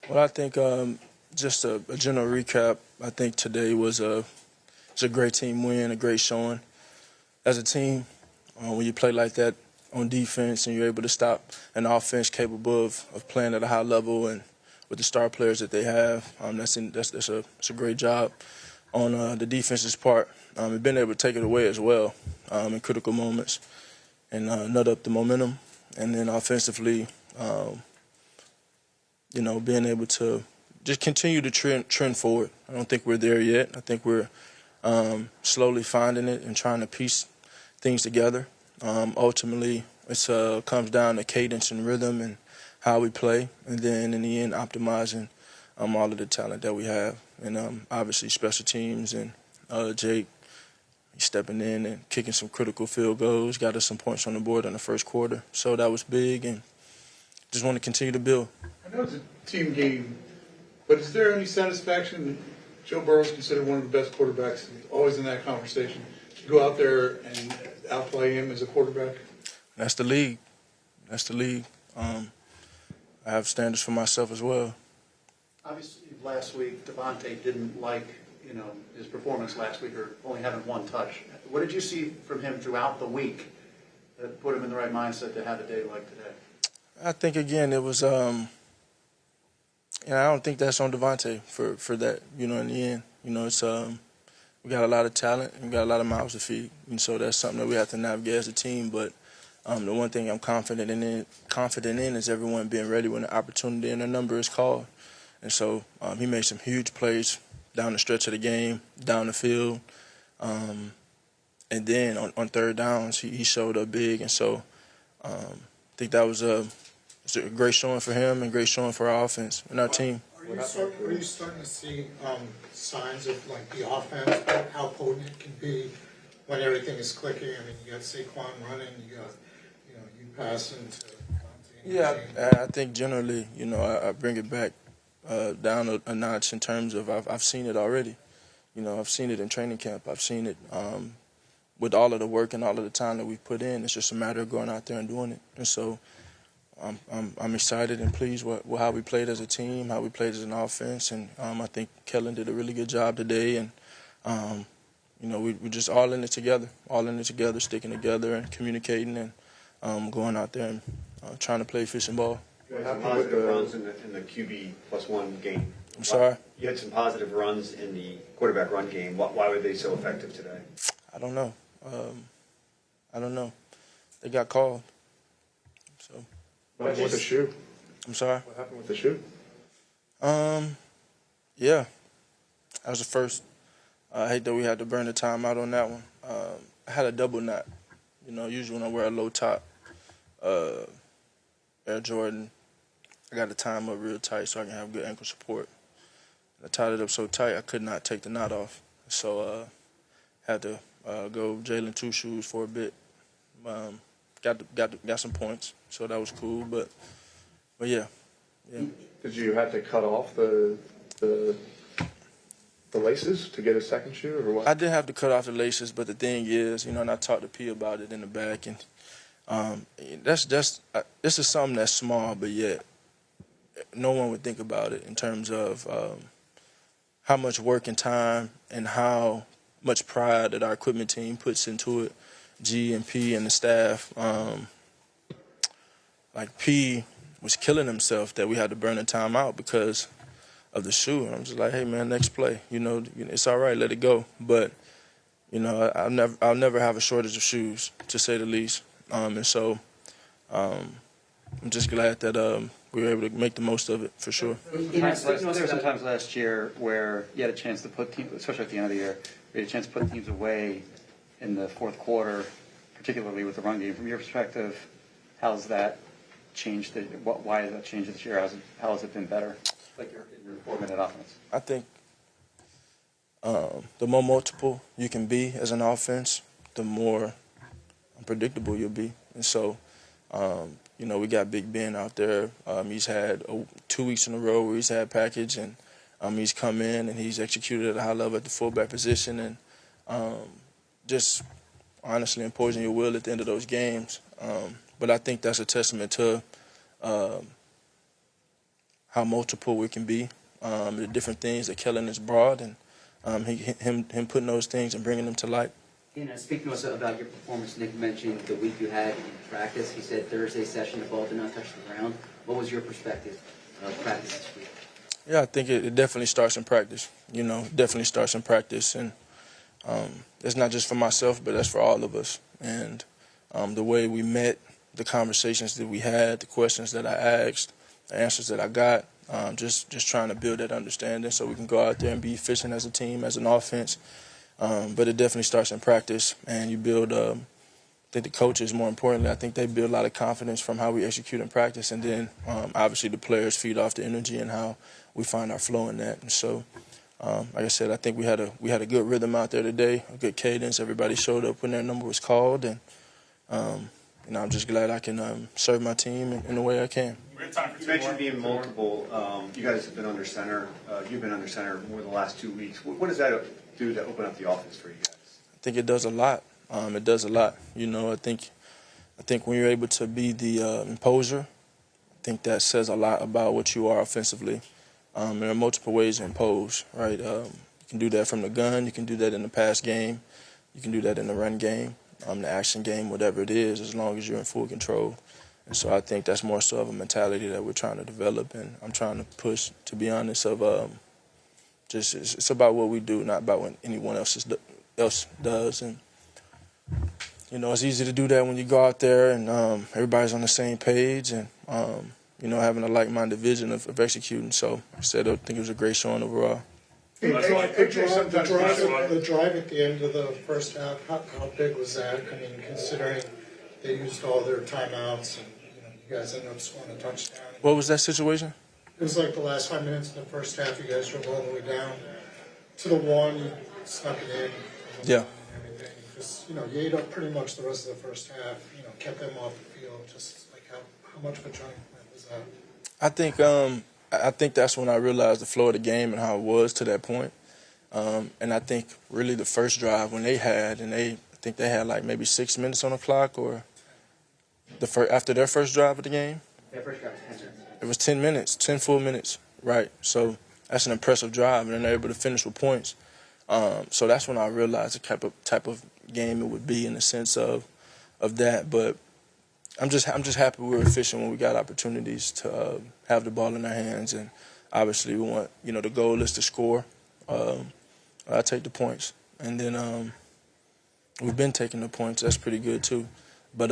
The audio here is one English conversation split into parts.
Well, I think just a general recap. I think today was it's a great team win, a great showing as a team. When you play like that on defense and you're able to stop an offense capable of playing at a high level and with the star players that they have, that's a great job on the defense's part. And being able to take it away as well in critical moments and nut up the momentum. And then offensively, being able to just continue to trend forward. I don't think we're there yet. I think we're slowly finding it and trying to piece things together. Ultimately, it comes down to cadence and rhythm and how we play, and then in the end, optimizing all of the talent that we have. And obviously, special teams and Jake stepping in and kicking some critical field goals, got us some points on the board in the first quarter. So that was big, and just want to continue to build. I know it's a team game, but is there any satisfaction? Joe Burrow is considered one of the best quarterbacks, always in that conversation. To go out there and outplay him as a quarterback? That's the league. That's the league. I have standards for myself as well. Obviously, last week, Devontae didn't like, his performance last week, or only having one touch. What did you see from him throughout the week that put him in the right mindset to have a day like today? I think, again, it was, I don't think that's on Devontae for that, in the end. It's, we got a lot of talent and we got a lot of mouths to feed. And so that's something that we have to navigate as a team. But the one thing I'm confident in is everyone being ready when the opportunity and the number is called. And so he made some huge plays down the stretch of the game, down the field. And then on third downs, he showed up big. And so I think that was a great showing for him and great showing for our offense and our team. Are you starting to see signs of the offense, how potent it can be when everything is clicking? I mean, you got Saquon running, you got you passing to Devontae. Yeah, I think generally, I bring it back down a notch in terms of I've seen it already. I've seen it in training camp. I've seen it with all of the work and all of the time that we've put in. It's just a matter of going out there and doing it. And so I'm excited and pleased with how we played as a team, how we played as an offense, and I think Kellen did a really good job today. And we're just all in it together, sticking together and communicating and going out there and trying to play fishing ball. You had some positive runs in the QB +1 game. I'm sorry? You had some positive runs in the quarterback run game. Why were they so effective today? I don't know. They got called. So. What happened with the shoe? I'm sorry? What happened with the shoe? Yeah. That was the first. I hate that we had to burn the time out on that one. I had a double knot. Usually when I wear a low top Air Jordan, I got to tie them up real tight so I can have good ankle support. And I tied it up so tight I could not take the knot off. So had to go Jalen 2 shoes for a bit. Got some points, so that was cool. But yeah. Did you have to cut off the laces to get a second shoe, or what? I did have to cut off the laces, but the thing is, and I talked to P about it in the back, and this is something that's small, but yet no one would think about it in terms of how much work and time and how much pride that our equipment team puts into it. G and P and the staff, P was killing himself that we had to burn the time out because of the shoe. And I'm just like, hey man, next play, it's all right, let it go. But I'll never have a shortage of shoes, to say the least. And so I'm just glad that we were able to make the most of it for sure. There were some times last year where you had a chance to put teams, especially at the end of the year, you had a chance to put teams away in the fourth quarter, particularly with the run game. From your perspective, how's that changed? Why has that changed this year? How has it been better, like your 4-minute offense? I think the more multiple you can be as an offense, the more unpredictable you'll be. And so, we got Big Ben out there. He's had 2 weeks in a row where he's had package, and he's come in and he's executed at a high level at the fullback position, and just honestly imposing your will at the end of those games. But I think that's a testament to how multiple it can be, the different things that Kellen has brought, and him putting those things and bringing them to light. Speaking also about your performance, Nick mentioned the week you had in practice. He said Thursday session, the ball did not touch the ground. What was your perspective of practice this week? Yeah, I think it definitely starts in practice. Definitely starts in practice, and it's not just for myself, but that's for all of us. And the way we met, the conversations that we had, the questions that I asked, the answers that I got, just trying to build that understanding so we can go out there and be efficient as a team, as an offense. But it definitely starts in practice, and you build, I think the coaches, more importantly, I think they build a lot of confidence from how we execute in practice, and then obviously the players feed off the energy and how we find our flow in that. And so, like I said, I think we had a good rhythm out there today, a good cadence. Everybody showed up when their number was called, and I'm just glad I can serve my team in the way I can. You mentioned being multiple. You guys have been under center. You've been under center more the last 2 weeks. What does that do to open up the offense for you guys? I think it does a lot. It does a lot. I think when you're able to be the imposer, I think that says a lot about what you are offensively. There are multiple ways to impose, right? You can do that from the gun. You can do that in the pass game. You can do that in the run game, the action game, whatever it is, as long as you're in full control. And so I think that's more so of a mentality that we're trying to develop, and I'm trying to push, to be honest, of it's about what we do, not about what anyone else does. And it's easy to do that when you go out there and everybody's on the same page and having a like-minded vision of executing. So like I said, I think it was a great showing overall. The drive at the end of the first half, how big was that? I mean, considering they used all their timeouts and you guys ended up scoring a touchdown. What was that situation? It was like the last 5 minutes in the first half. You guys drove all the way down to the one. You snuck it in. Yeah. And everything. Just you ate up pretty much the rest of the first half. Kept them off the field. Just like how much of a giant plan was that? I think that's when I realized the flow of the game and how it was to that point. And I think really the first drive when I think they had like maybe 6 minutes on the clock, or after their first drive of the game. Their first drive was 10 minutes. It was 10 minutes, 10 full minutes, right? So that's an impressive drive, and then they're able to finish with points. So that's when I realized the type of game it would be in the sense of that. But I'm just happy we were efficient when we got opportunities to have the ball in our hands, and obviously we want the goal is to score. I take the points, and then we've been taking the points. That's pretty good too. But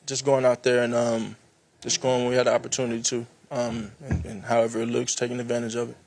just going out there and just scoring when we had the opportunity to, and however it looks, taking advantage of it.